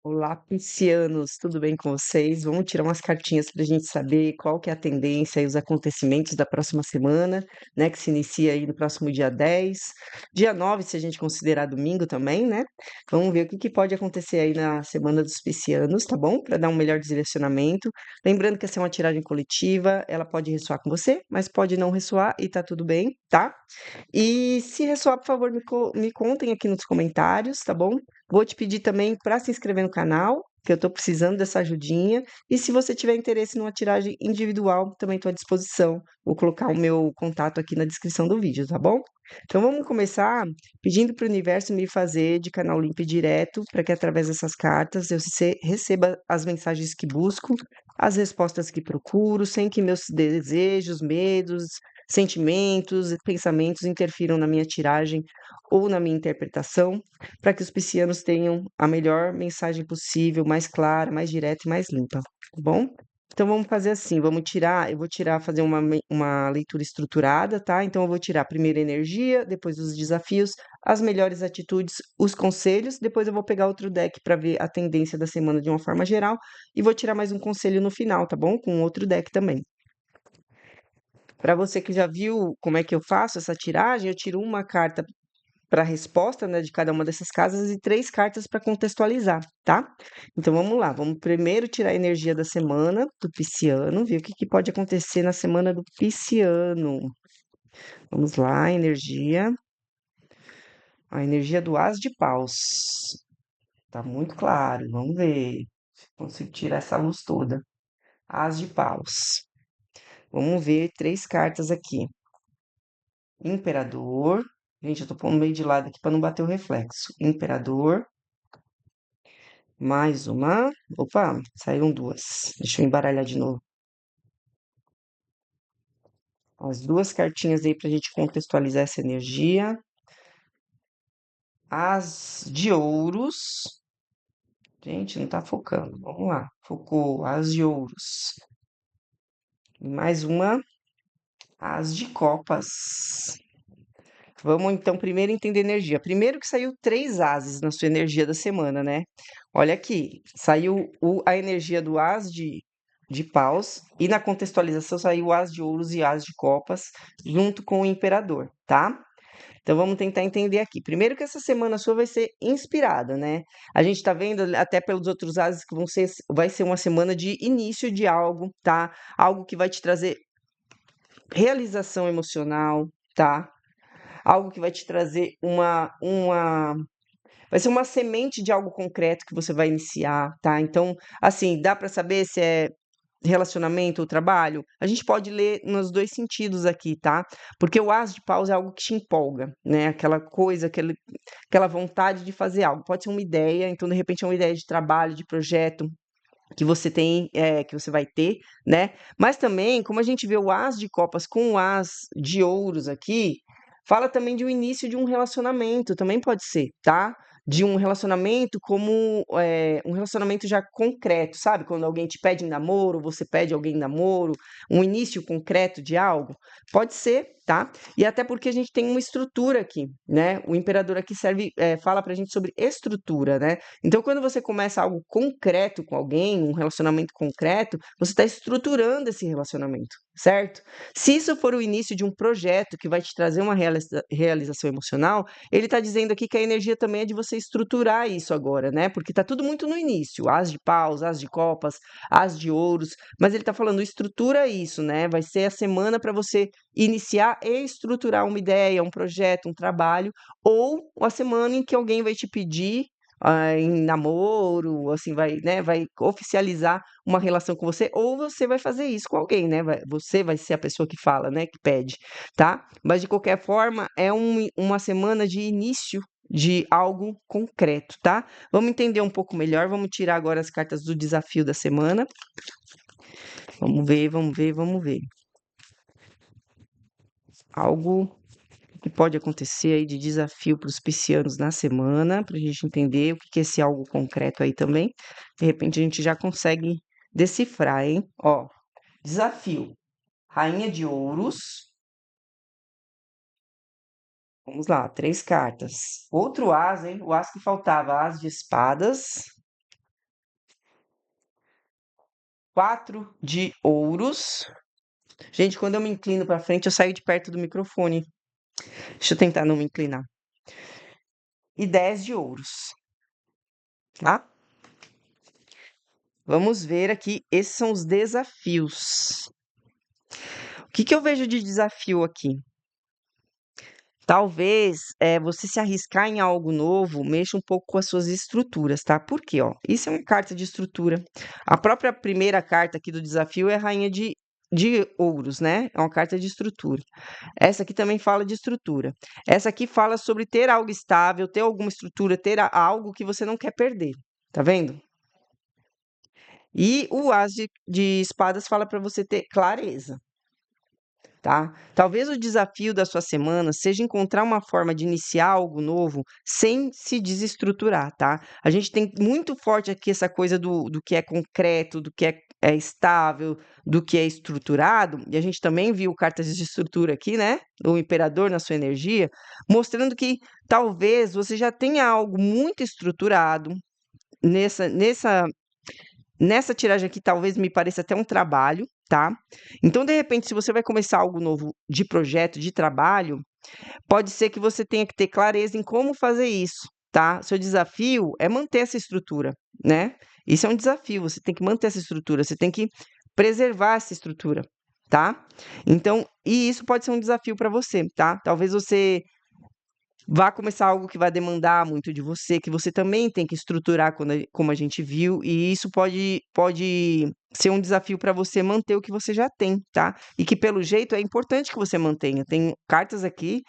Olá, piscianos, tudo bem com vocês? Vamos tirar umas cartinhas para a gente saber qual que é a tendência e os acontecimentos da próxima semana, né? Que se inicia aí no próximo dia 10, dia 9, se a gente considerar domingo também, né? Vamos ver o que que pode acontecer aí na semana dos piscianos, tá bom? Para dar um melhor direcionamento. Lembrando que essa é uma tiragem coletiva, ela pode ressoar com você, mas pode não ressoar e tá tudo bem, tá? E se ressoar, por favor, me contem aqui nos comentários, tá bom? Vou te pedir também para se inscrever no canal, que eu estou precisando dessa ajudinha. E se você tiver interesse numa tiragem individual, também estou à disposição. Vou colocar o meu contato aqui na descrição do vídeo, tá bom? Então vamos começar pedindo para o universo me fazer de canal limpo e direto, para que através dessas cartas eu receba as mensagens que busco, as respostas que procuro, sem que meus desejos, medos, sentimentos e pensamentos interfiram na minha tiragem ou na minha interpretação, para que os piscianos tenham a melhor mensagem possível, mais clara, mais direta e mais limpa, tá bom? Então vamos fazer assim, eu vou tirar, fazer uma leitura estruturada, tá? Então eu vou tirar primeiro a energia, depois os desafios, as melhores atitudes, os conselhos, depois eu vou pegar outro deck para ver a tendência da semana de uma forma geral e vou tirar mais um conselho no final, tá bom? Com outro deck também. Para você que já viu como é que eu faço essa tiragem, eu tiro uma carta para a resposta, né, de cada uma dessas casas e três cartas para contextualizar, tá? Então vamos lá, vamos primeiro tirar a energia da semana do pisciano, ver o que que pode acontecer na semana do pisciano. Vamos lá, energia. A energia do As de Paus. Tá muito claro, vamos ver se consigo tirar essa luz toda. As de Paus. Vamos ver três cartas aqui. Imperador. Gente, eu tô pondo meio de lado aqui para não bater o reflexo. Imperador. Mais uma. Opa, saíram duas. Deixa eu embaralhar de novo. As duas cartinhas aí pra gente contextualizar essa energia. As de ouros. Gente, não tá focando. Vamos lá. Focou. As de ouros. E mais uma. As de copas. Vamos então primeiro entender energia. Primeiro que saiu três ases na sua energia da semana, né? Olha aqui, saiu a energia do as de paus e na contextualização saiu o as de ouros e as de copas junto com o imperador, tá? Então vamos tentar entender aqui. Primeiro que essa semana sua vai ser inspirada, né? A gente tá vendo até pelos outros ases que vai ser uma semana de início de algo, tá? Algo que vai te trazer realização emocional, tá? Algo que vai te trazer vai ser uma semente de algo concreto que você vai iniciar, tá? Então, assim, dá para saber se é relacionamento ou trabalho? A gente pode ler nos dois sentidos aqui, tá? Porque o as de paus é algo que te empolga, né? Aquela coisa, aquela vontade de fazer algo. Pode ser uma ideia, então, de repente, é uma ideia de trabalho, de projeto, que você tem, que você vai ter, né? Mas também, como a gente vê o as de copas com o as de ouros aqui, fala também de um início de um relacionamento, também pode ser, tá? De um relacionamento como um relacionamento já concreto, sabe? Quando alguém te pede em namoro, você pede alguém em namoro, um início concreto de algo, pode ser, tá? E até porque a gente tem uma estrutura aqui, né? O imperador aqui fala pra gente sobre estrutura, né? Então, quando você começa algo concreto com alguém, um relacionamento concreto, você está estruturando esse relacionamento, certo? Se isso for o início de um projeto que vai te trazer uma realização emocional, ele está dizendo aqui que a energia também é de você estruturar isso agora, né? Porque está tudo muito no início, as de paus, as de copas, as de ouros, mas ele está falando, estrutura isso, né? Vai ser a semana para você iniciar e estruturar uma ideia, um projeto, um trabalho, ou a semana em que alguém vai te pedir em namoro, assim, vai oficializar uma relação com você, ou você vai fazer isso com alguém, né? Você vai ser a pessoa que fala, né? Que pede, tá? Mas de qualquer forma, é uma semana de início de algo concreto, tá? Vamos entender um pouco melhor, vamos tirar agora as cartas do desafio da semana. Vamos ver, vamos ver, vamos ver. Algo que pode acontecer aí de desafio para os piscianos na semana, para a gente entender o que é esse algo concreto aí também. De repente a gente já consegue decifrar, hein? Ó, desafio. Rainha de ouros. Vamos lá, três cartas. Outro as, hein? O as que faltava, as de espadas. 4 de ouros. Gente, quando eu me inclino para frente, eu saio de perto do microfone. Deixa eu tentar não me inclinar. E 10 de ouros, tá? Vamos ver aqui, esses são os desafios. O que que eu vejo de desafio aqui? Talvez, você se arriscar em algo novo mexa um pouco com as suas estruturas, tá? Por quê, ó? Isso é uma carta de estrutura. A própria primeira carta aqui do desafio é a rainha de ouros, né? É uma carta de estrutura. Essa aqui também fala de estrutura. Essa aqui fala sobre ter algo estável, ter alguma estrutura, ter algo que você não quer perder. Tá vendo? E o as de espadas fala para você ter clareza. Tá? Talvez o desafio da sua semana seja encontrar uma forma de iniciar algo novo sem se desestruturar, tá? A gente tem muito forte aqui essa coisa do que é concreto, do que é estável, do que é estruturado, e a gente também viu cartas de estrutura aqui, né? O imperador na sua energia, mostrando que talvez você já tenha algo muito estruturado nessa tiragem aqui, talvez me pareça até um trabalho, tá? Então, de repente, se você vai começar algo novo de projeto, de trabalho, pode ser que você tenha que ter clareza em como fazer isso, tá? Seu desafio é manter essa estrutura, né? Isso é um desafio, você tem que manter essa estrutura, você tem que preservar essa estrutura, tá? Então, e isso pode ser um desafio para você, tá? Talvez você vá começar algo que vai demandar muito de você, que você também tem que estruturar como a gente viu, e isso pode ser um desafio para você manter o que você já tem, tá? E que pelo jeito é importante que você mantenha. Tem cartas aqui,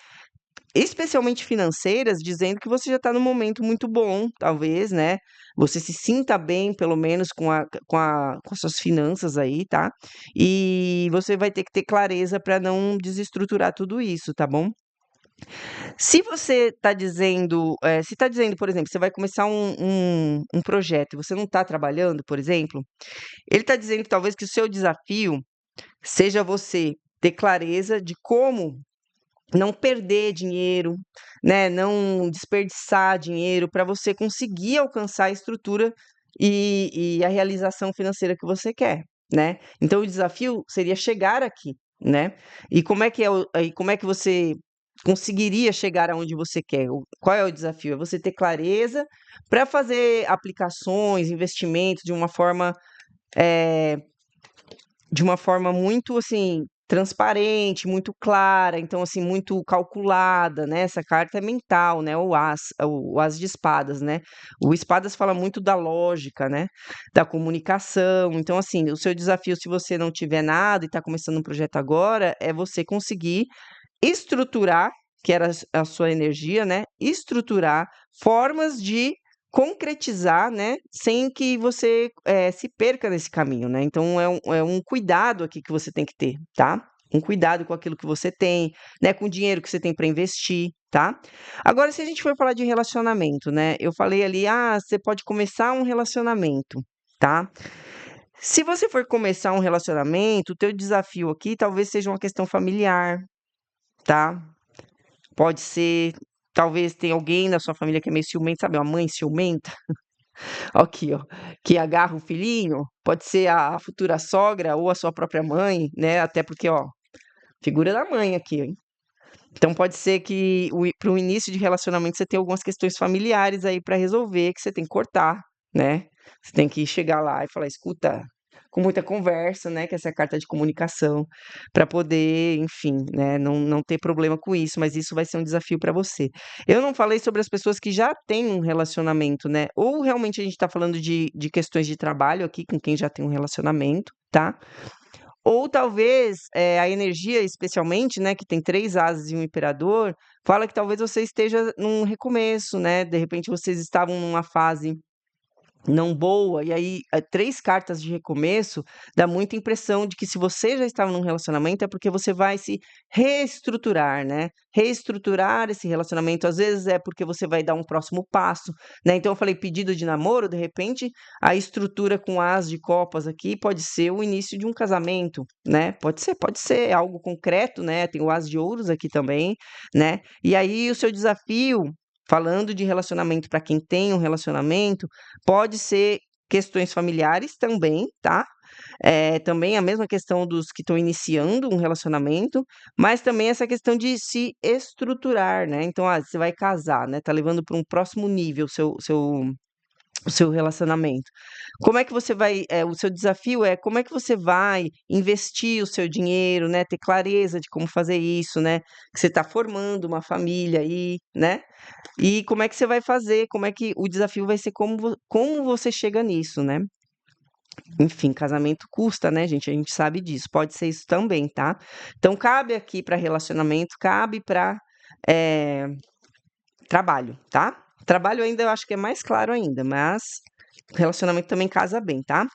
especialmente financeiras, dizendo que você já está num momento muito bom, talvez, né? Você se sinta bem, pelo menos, com as suas finanças aí, tá? E você vai ter que ter clareza para não desestruturar tudo isso, tá bom? Se você está dizendo, se está dizendo, por exemplo, você vai começar um projeto e você não está trabalhando, por exemplo, ele está dizendo talvez que o seu desafio seja você ter clareza de como não perder dinheiro, né? Não desperdiçar dinheiro para você conseguir alcançar a estrutura e a realização financeira que você quer, né? Então o desafio seria chegar aqui, né? E como é que você conseguiria chegar aonde você quer? Qual é o desafio? É você ter clareza para fazer aplicações, investimentos eh, de uma forma muito, assim, transparente, muito clara, então, assim, muito calculada, né, essa carta é mental, né, o as de espadas, né. O espadas fala muito da lógica, né, da comunicação, então, assim, o seu desafio, se você não tiver nada e está começando um projeto agora, é você conseguir estruturar, que era a sua energia, né, estruturar formas de concretizar, né, sem que você, se perca nesse caminho, né. Então é um cuidado aqui que você tem que ter, tá. Um cuidado com aquilo que você tem, né, com o dinheiro que você tem para investir, tá. Agora se a gente for falar de relacionamento, né, eu falei ali: "Ah, você pode começar um relacionamento", tá. Se você for começar um relacionamento, o teu desafio aqui talvez seja uma questão familiar, tá. Pode ser, talvez tenha alguém na sua família que é meio ciumento, sabe, uma mãe ciumenta? Aqui, ó, que agarra o filhinho, pode ser a futura sogra ou a sua própria mãe, né, até porque, ó, figura da mãe aqui, hein. Então pode ser que para o início de relacionamento você tenha algumas questões familiares aí para resolver, que você tem que cortar, né. Você tem que chegar lá e falar: "Escuta", com muita conversa, né, que essa é a carta de comunicação, para poder, enfim, né, não ter problema com isso, mas isso vai ser um desafio para você. Eu não falei sobre as pessoas que já têm um relacionamento, né, ou realmente a gente está falando de questões de trabalho aqui com quem já tem um relacionamento, tá. Ou talvez, a energia especialmente, né, que tem 3 asas e um imperador, fala que talvez você esteja num recomeço, né, de repente vocês estavam numa fase não boa, e aí, 3 cartas de recomeço, dá muita impressão de que se você já estava num relacionamento, é porque você vai se reestruturar, né, reestruturar esse relacionamento, às vezes é porque você vai dar um próximo passo, né, então eu falei pedido de namoro, de repente, a estrutura com as de copas aqui pode ser o início de um casamento, né, pode ser, é algo concreto, né, tem o as de ouros aqui também, né, e aí o seu desafio, falando de relacionamento para quem tem um relacionamento, pode ser questões familiares também, tá? também a mesma questão dos que estão iniciando um relacionamento, mas também essa questão de se estruturar, né? Então, você vai casar, né? Tá levando para um próximo nível o seu relacionamento. Como é que você vai, o seu desafio é como é que você vai investir o seu dinheiro, né? Ter clareza de como fazer isso, né? Que você está formando uma família aí, né? E como é que você vai fazer? Como é que o desafio vai ser como você chega nisso, né? Enfim, casamento custa, né, gente? A gente sabe disso. Pode ser isso também, tá? Então, cabe aqui para relacionamento, cabe para trabalho, tá? Trabalho ainda eu acho que é mais claro ainda, mas relacionamento também casa bem, tá?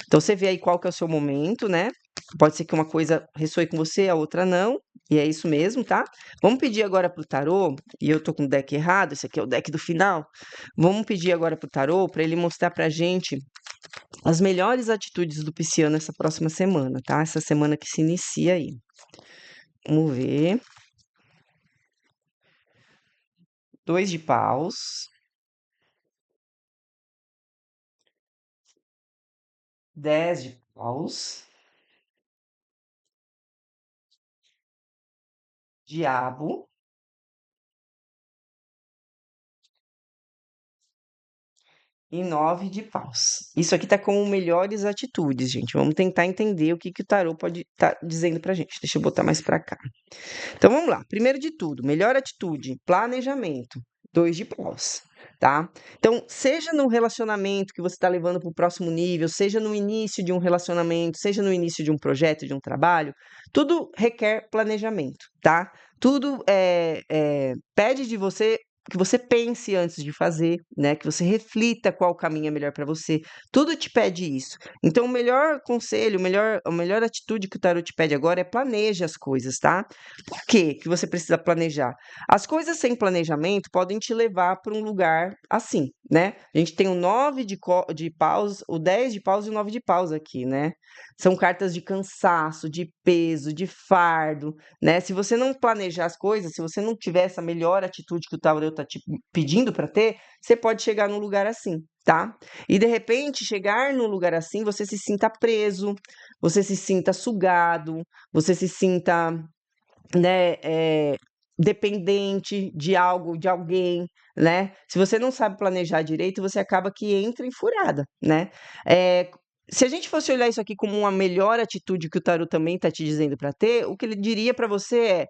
Então, você vê aí qual que é o seu momento, né? Pode ser que uma coisa ressoe com você, a outra não. E é isso mesmo, tá? Vamos pedir agora pro tarô, e eu tô com o deck errado, esse aqui é o deck do final. Vamos pedir agora pro tarô para ele mostrar pra gente as melhores atitudes do pisciano essa próxima semana, tá? Essa semana que se inicia aí. Vamos ver. 2 de paus, 10 de paus, diabo e 9 de paus. Isso aqui tá como melhores atitudes, gente. Vamos tentar entender o que que o tarô pode estar dizendo pra gente. Deixa eu botar mais pra cá. Então vamos lá. Primeiro de tudo, melhor atitude, planejamento. 2 de paus, tá? Então, seja no relacionamento que você está levando para o próximo nível, seja no início de um relacionamento, seja no início de um projeto, de um trabalho, tudo requer planejamento, tá? Tudo pede de você que você pense antes de fazer, né? Que você reflita qual caminho é melhor para você. Tudo te pede isso. Então, o melhor conselho, a melhor atitude que o tarot te pede agora é planeje as coisas, tá? Por que que você precisa planejar? As coisas sem planejamento podem te levar para um lugar assim, né? A gente tem o 9 de paus, o 10 de paus e o 9 de paus aqui, né? São cartas de cansaço, de peso, de fardo, né? Se você não planejar as coisas, se você não tiver essa melhor atitude que o tarot tá te pedindo para ter, você pode chegar num lugar assim, tá? E de repente, chegar num lugar assim, você se sinta preso, você se sinta sugado, você se sinta, né, dependente de algo, de alguém, né? Se você não sabe planejar direito, você acaba que entra em furada, né? Eh, se a gente fosse olhar isso aqui como uma melhor atitude que o tarot também está te dizendo para ter, o que ele diria para você é,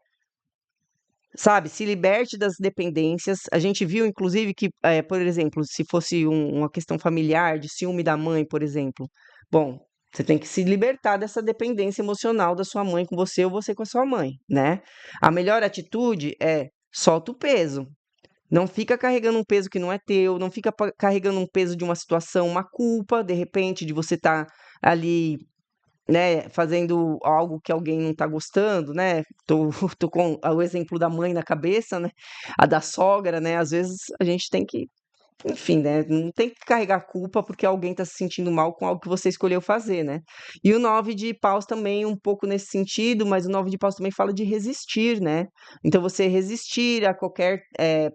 sabe, se liberte das dependências. A gente viu, inclusive, que, por exemplo, se fosse uma questão familiar, de ciúme da mãe, por exemplo. Bom, você tem que se libertar dessa dependência emocional da sua mãe com você ou você com a sua mãe, né? A melhor atitude é solta o peso. Não fica carregando um peso que não é teu, não fica carregando um peso de uma situação, uma culpa, de repente, de você estar ali, né, fazendo algo que alguém não tá gostando, né, tô tô com o exemplo da mãe na cabeça, né, a da sogra, né, às vezes a gente tem que, enfim, né, não tem que carregar culpa porque alguém está se sentindo mal com algo que você escolheu fazer, né. E o 9 de paus também um pouco nesse sentido, mas o 9 de paus também fala de resistir, né. Então você resistir a qualquer,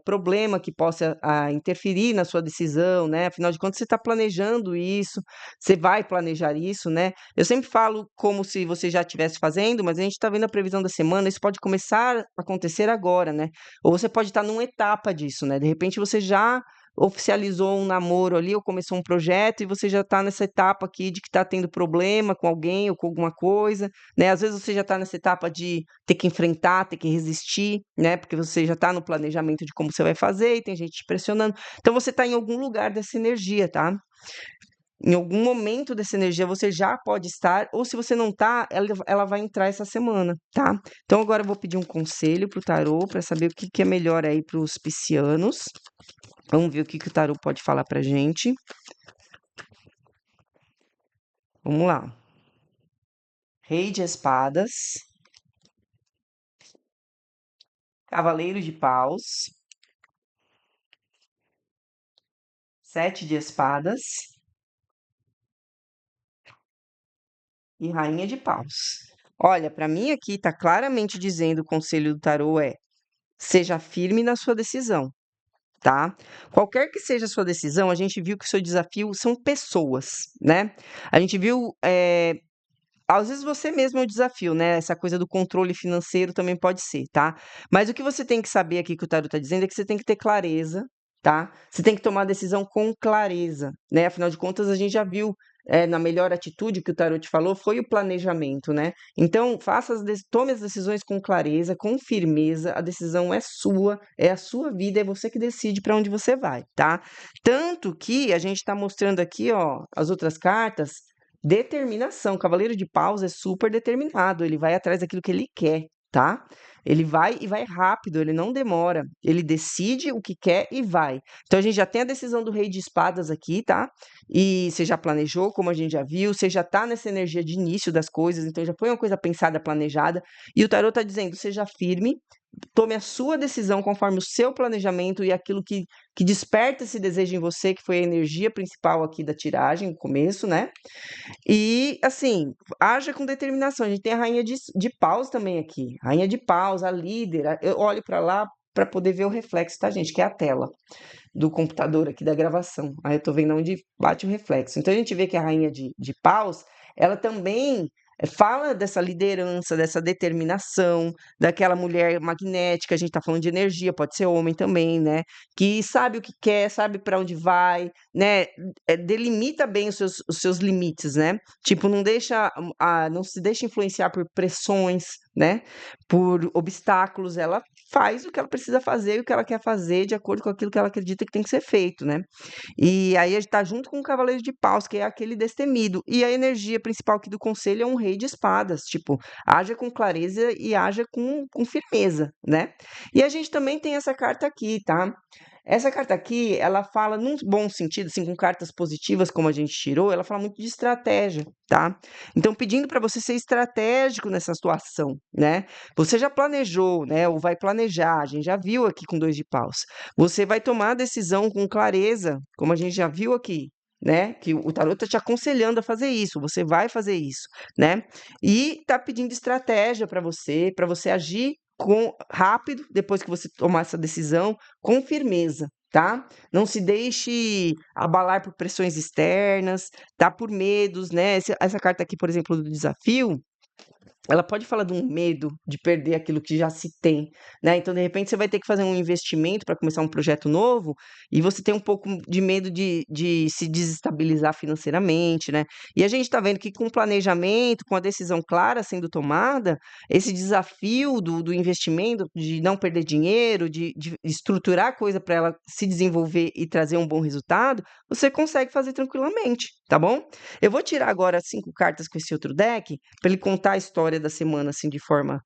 problema que possa, interferir na sua decisão, né, afinal de contas você está planejando isso, você vai planejar isso, né. Eu sempre falo como se você já estivesse fazendo, mas a gente está vendo a previsão da semana, isso pode começar a acontecer agora, né. Ou você pode estar numa etapa disso, né, de repente você já oficializou um namoro ali ou começou um projeto e você já está nessa etapa aqui de que está tendo problema com alguém ou com alguma coisa, né? Às vezes você já está nessa etapa de ter que enfrentar, ter que resistir, né? Porque você já está no planejamento de como você vai fazer e tem gente te pressionando. Então você está em algum lugar dessa energia, tá? Em algum momento dessa energia você já pode estar, ou se você não tá, ela vai entrar essa semana, tá? Então agora eu vou pedir um conselho pro tarô para saber o que que é melhor aí para os piscianos. Vamos ver o que que o tarô pode falar pra gente. Vamos lá. Rei de espadas, cavaleiro de paus, 7 de espadas e rainha de paus. Olha, pra mim aqui tá claramente dizendo o conselho do tarô é: seja firme na sua decisão, tá? Qualquer que seja a sua decisão, a gente viu que o seu desafio são pessoas, né? A gente viu, às vezes você mesmo é o desafio, né? Essa coisa do controle financeiro também pode ser, tá? Mas o que você tem que saber aqui que o tarot tá dizendo é que você tem que ter clareza, tá? Você tem que tomar a decisão com clareza, né? Afinal de contas, a gente já viu, na melhor atitude que o tarot te falou foi o planejamento, né? Então, tome as decisões com clareza, com firmeza. A decisão é sua, é a sua vida, é você que decide para onde você vai, tá? Tanto que a gente está mostrando aqui, ó, as outras cartas. Determinação. O Cavaleiro de Paus é super determinado, ele vai atrás daquilo que ele quer, tá? Ele vai e vai rápido, ele não demora. Ele decide o que quer e vai. Então a gente já tem a decisão do Rei de Espadas aqui, tá? E você já planejou, como a gente já viu, você já tá nessa energia de início das coisas, então já foi uma coisa pensada, planejada. E o tarot tá dizendo: seja firme, tome a sua decisão conforme o seu planejamento e aquilo que desperta esse desejo em você, que foi a energia principal aqui da tiragem, no começo, né? E, assim, haja com determinação. A gente tem a rainha de paus também aqui. Rainha de paus, a líder. Eu olho para lá para poder ver o reflexo, tá, gente? Que é a tela do computador aqui da gravação. Aí eu tô vendo onde bate o reflexo. Então a gente vê que a rainha de paus, ela também fala dessa liderança, dessa determinação, daquela mulher magnética. A gente tá falando de energia, pode ser homem também, né? Que sabe o que quer, sabe para onde vai, né? Delimita bem os seus limites, né? Tipo, não deixa, não se deixa influenciar por pressões, né? Por obstáculos. Ela faz o que ela precisa fazer e o que ela quer fazer de acordo com aquilo que ela acredita que tem que ser feito, né? E aí a gente tá junto com o Cavaleiro de Paus, que é aquele destemido. E a energia principal aqui do conselho é um Rei de Espadas, tipo, haja com clareza e haja com firmeza, né? E a gente também tem essa carta aqui, tá? Essa carta aqui, ela fala num bom sentido, assim, com cartas positivas, como a gente tirou, ela fala muito de estratégia, tá? Então, pedindo para você ser estratégico nessa situação, né? Você já planejou, né? Ou vai planejar, a gente já viu aqui com 2 de paus. Você vai tomar a decisão com clareza, como a gente já viu aqui, né? Que o tarot está te aconselhando a fazer isso, você vai fazer isso, né? E tá pedindo estratégia para você agir com rápido depois que você tomar essa decisão, com firmeza, tá? Não se deixe abalar por pressões externas, tá? Por medos, né? Essa carta aqui, por exemplo, do desafio, ela pode falar de um medo de perder aquilo que já se tem, né? Então, de repente, você vai ter que fazer um investimento para começar um projeto novo e você tem um pouco de medo de se desestabilizar financeiramente, né? E a gente está vendo que com o planejamento, com a decisão clara sendo tomada, esse desafio do investimento, de não perder dinheiro, de estruturar a coisa para ela se desenvolver e trazer um bom resultado, você consegue fazer tranquilamente, tá bom? Eu vou tirar agora 5 cartas com esse outro deck para ele contar a história da semana assim de forma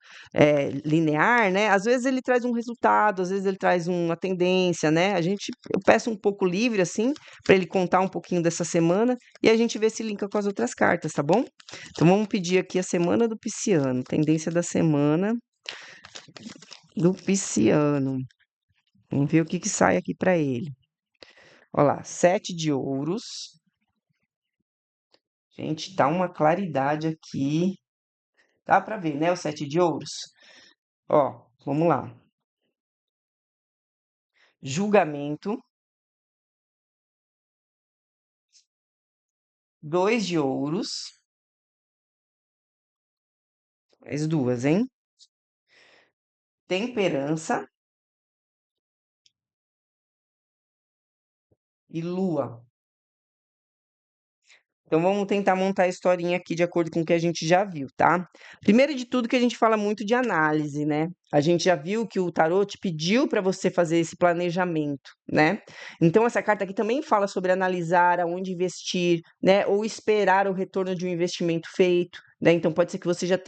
linear, né? Às vezes ele traz um resultado, às vezes ele traz uma tendência, né? Eu peço um pouco livre assim para ele contar um pouquinho dessa semana e a gente vê se linka com as outras cartas, tá bom? Então vamos pedir aqui a semana do Pisciano, tendência da semana do Pisciano. Vamos ver o que sai aqui para ele. Olha lá, 7 de ouros. Gente, tá uma claridade aqui. Dá para ver, né? O 7 de ouros. Ó, vamos lá. Julgamento, 2 de ouros, mais duas, hein? Temperança e lua. Então vamos tentar montar a historinha aqui de acordo com o que a gente já viu, tá? Primeiro de tudo que a gente fala muito de análise, né? A gente já viu que o tarot pediu para você fazer esse planejamento, né? Então essa carta aqui também fala sobre analisar aonde investir, né? Ou esperar o retorno de um investimento feito, né? Então pode ser que você já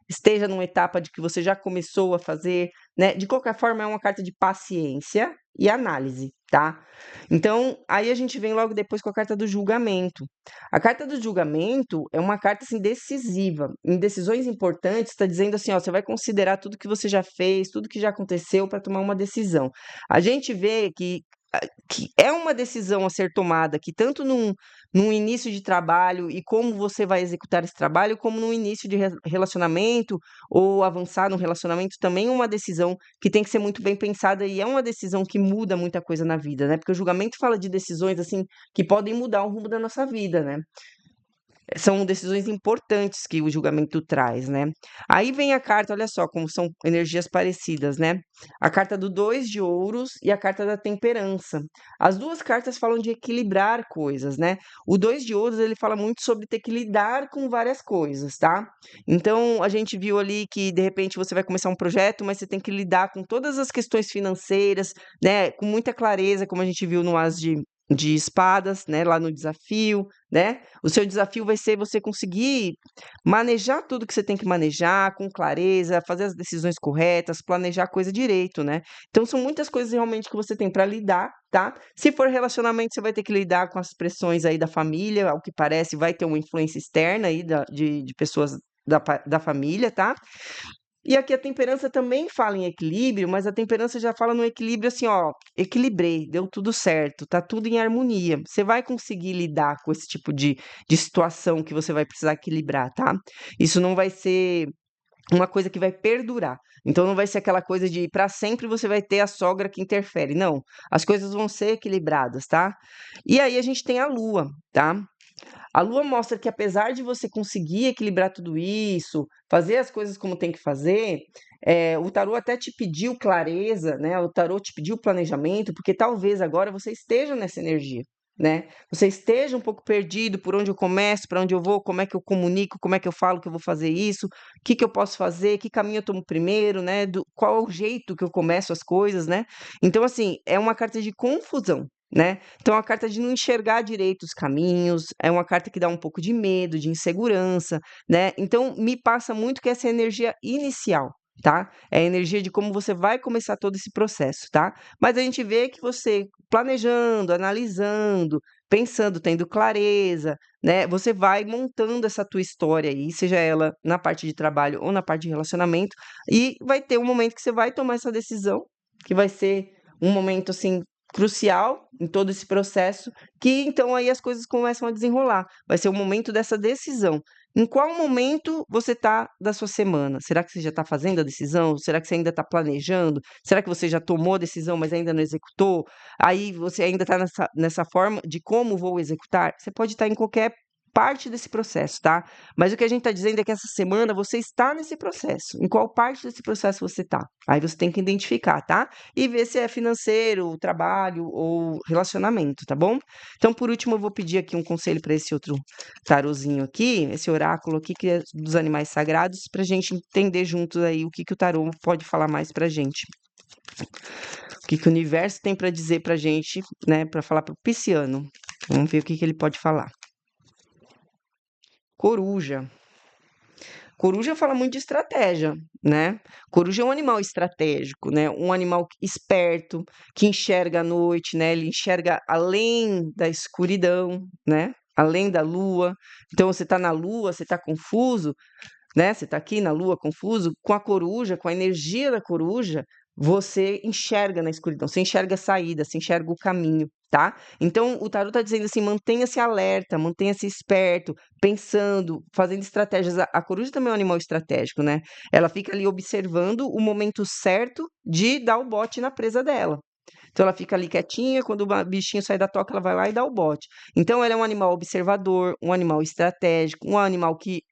esteja numa etapa de que você já começou a fazer, né? De qualquer forma é uma carta de paciência e análise, tá? Então aí a gente vem logo depois com a carta do julgamento. A carta do julgamento é uma carta assim decisiva. Em decisões importantes, está dizendo assim, ó, você vai considerar tudo que você já fez, tudo que já aconteceu para tomar uma decisão. A gente vê que que é uma decisão a ser tomada, que tanto num início de trabalho e como você vai executar esse trabalho, como no início de relacionamento ou avançar no relacionamento, também é uma decisão que tem que ser muito bem pensada e é uma decisão que muda muita coisa na vida, né? Porque o julgamento fala de decisões assim que podem mudar o rumo da nossa vida, né? São decisões importantes que o julgamento traz, né. Aí vem a carta, olha só como são energias parecidas, né. A carta do 2 de ouros e a carta da temperança. As 2 cartas falam de equilibrar coisas, né. O 2 de ouros, ele fala muito sobre ter que lidar com várias coisas, tá. Então, a gente viu ali que, de repente, você vai começar um projeto, mas você tem que lidar com todas as questões financeiras, né, com muita clareza, como a gente viu no As de espadas, né, lá no desafio, né. O seu desafio vai ser você conseguir manejar tudo que você tem que manejar com clareza, fazer as decisões corretas, planejar a coisa direito, né. Então são muitas coisas realmente que você tem para lidar, tá. Se for relacionamento, você vai ter que lidar com as pressões aí da família, ao que parece vai ter uma influência externa aí de pessoas da família, tá. E aqui a temperança também fala em equilíbrio, mas a temperança já fala no equilíbrio assim, ó, equilibrei, deu tudo certo, tá tudo em harmonia. Você vai conseguir lidar com esse tipo de situação que você vai precisar equilibrar, tá? Isso não vai ser uma coisa que vai perdurar. Então não vai ser aquela coisa de para sempre você vai ter a sogra que interfere. Não, as coisas vão ser equilibradas, tá? E aí a gente tem a lua, tá? A lua mostra que apesar de você conseguir equilibrar tudo isso, fazer as coisas como tem que fazer, o tarô até te pediu clareza, né, o tarô te pediu planejamento, porque talvez agora você esteja nessa energia, né. Você esteja um pouco perdido, por onde eu começo, para onde eu vou, como é que eu comunico, como é que eu falo que eu vou fazer isso, o que que eu posso fazer, que caminho eu tomo primeiro, né, qual é o jeito que eu começo as coisas, né. Então assim, é uma carta de confusão, né. Então a carta de não enxergar direito os caminhos, é uma carta que dá um pouco de medo, de insegurança, né. Então me passa muito que essa é a energia inicial, tá. É a energia de como você vai começar todo esse processo, tá. Mas a gente vê que você planejando, analisando, pensando, tendo clareza, né, você vai montando essa tua história aí, seja ela na parte de trabalho ou na parte de relacionamento, e vai ter um momento que você vai tomar essa decisão, que vai ser um momento, assim, crucial em todo esse processo, que então aí as coisas começam a desenrolar. Vai ser o momento dessa decisão. Em qual momento você está da sua semana? Será que você já está fazendo a decisão? Será que você ainda está planejando? Será que você já tomou a decisão, mas ainda não executou? Aí você ainda está nessa forma de como vou executar? Você pode estar em qualquer parte desse processo, tá? Mas o que a gente está dizendo é que essa semana você está nesse processo. Em qual parte desse processo você está? Aí você tem que identificar, tá? E ver se é financeiro, trabalho ou relacionamento, tá bom? Então, por último, eu vou pedir aqui um conselho para esse outro tarozinho aqui, esse oráculo aqui, que é dos animais sagrados, para a gente entender juntos aí o que que o tarô pode falar mais para gente. O que que o universo tem para dizer para gente, né? Para falar para o pisciano. Vamos ver o que que ele pode falar. Coruja. Coruja fala muito de estratégia, né? Coruja é um animal estratégico, né? Um animal esperto, que enxerga à noite, né? Ele enxerga além da escuridão, né? Além da lua. Então, você está na lua, você está confuso, né? Você está aqui na lua confuso, com a coruja, com a energia da coruja, você enxerga na escuridão, você enxerga a saída, você enxerga o caminho, tá? Então, o tarot está dizendo assim: mantenha-se alerta, mantenha-se esperto, pensando, fazendo estratégias. A coruja também é um animal estratégico, né? Ela fica ali observando o momento certo de dar o bote na presa dela. Então ela fica ali quietinha, quando o bichinho sai da toca, ela vai lá e dá o bote. Então ela é um animal observador, um animal estratégico, um animal que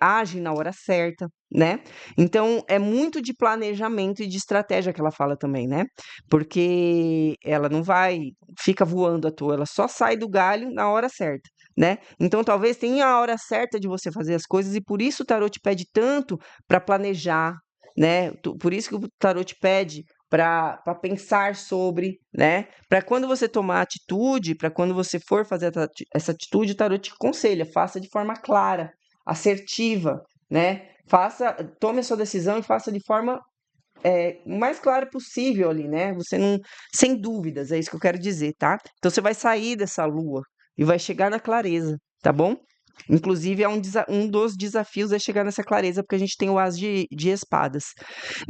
age na hora certa, né? Então é muito de planejamento e de estratégia que ela fala também, né? Porque ela não vai, fica voando à toa, ela só sai do galho na hora certa, né? Então talvez tenha a hora certa de você fazer as coisas e por isso o tarot te pede tanto para planejar, né? Por isso que o tarot te pede para pensar sobre, né? Para quando você tomar atitude, para quando você for fazer essa atitude, o tarot te aconselha, faça de forma clara, assertiva, né? Tome a sua decisão e faça de forma o mais clara possível ali, né? Você não, sem dúvidas, é isso que eu quero dizer, tá? Então você vai sair dessa lua e vai chegar na clareza, tá bom? Inclusive, é um dos desafios é chegar nessa clareza, porque a gente tem o As de espadas.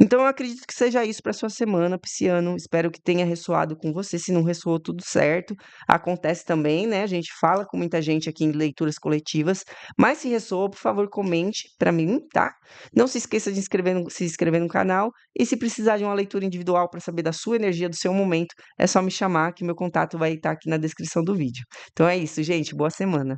Então eu acredito que seja isso para sua semana, pisciano. Espero que tenha ressoado com você. Se não ressoou, tudo certo. Acontece também, né? A gente fala com muita gente aqui em leituras coletivas, mas se ressoou, por favor, comente para mim, tá? Não se esqueça de se inscrever no canal e se precisar de uma leitura individual para saber da sua energia, do seu momento, é só me chamar que meu contato vai estar aqui na descrição do vídeo. Então é isso, gente. Boa semana.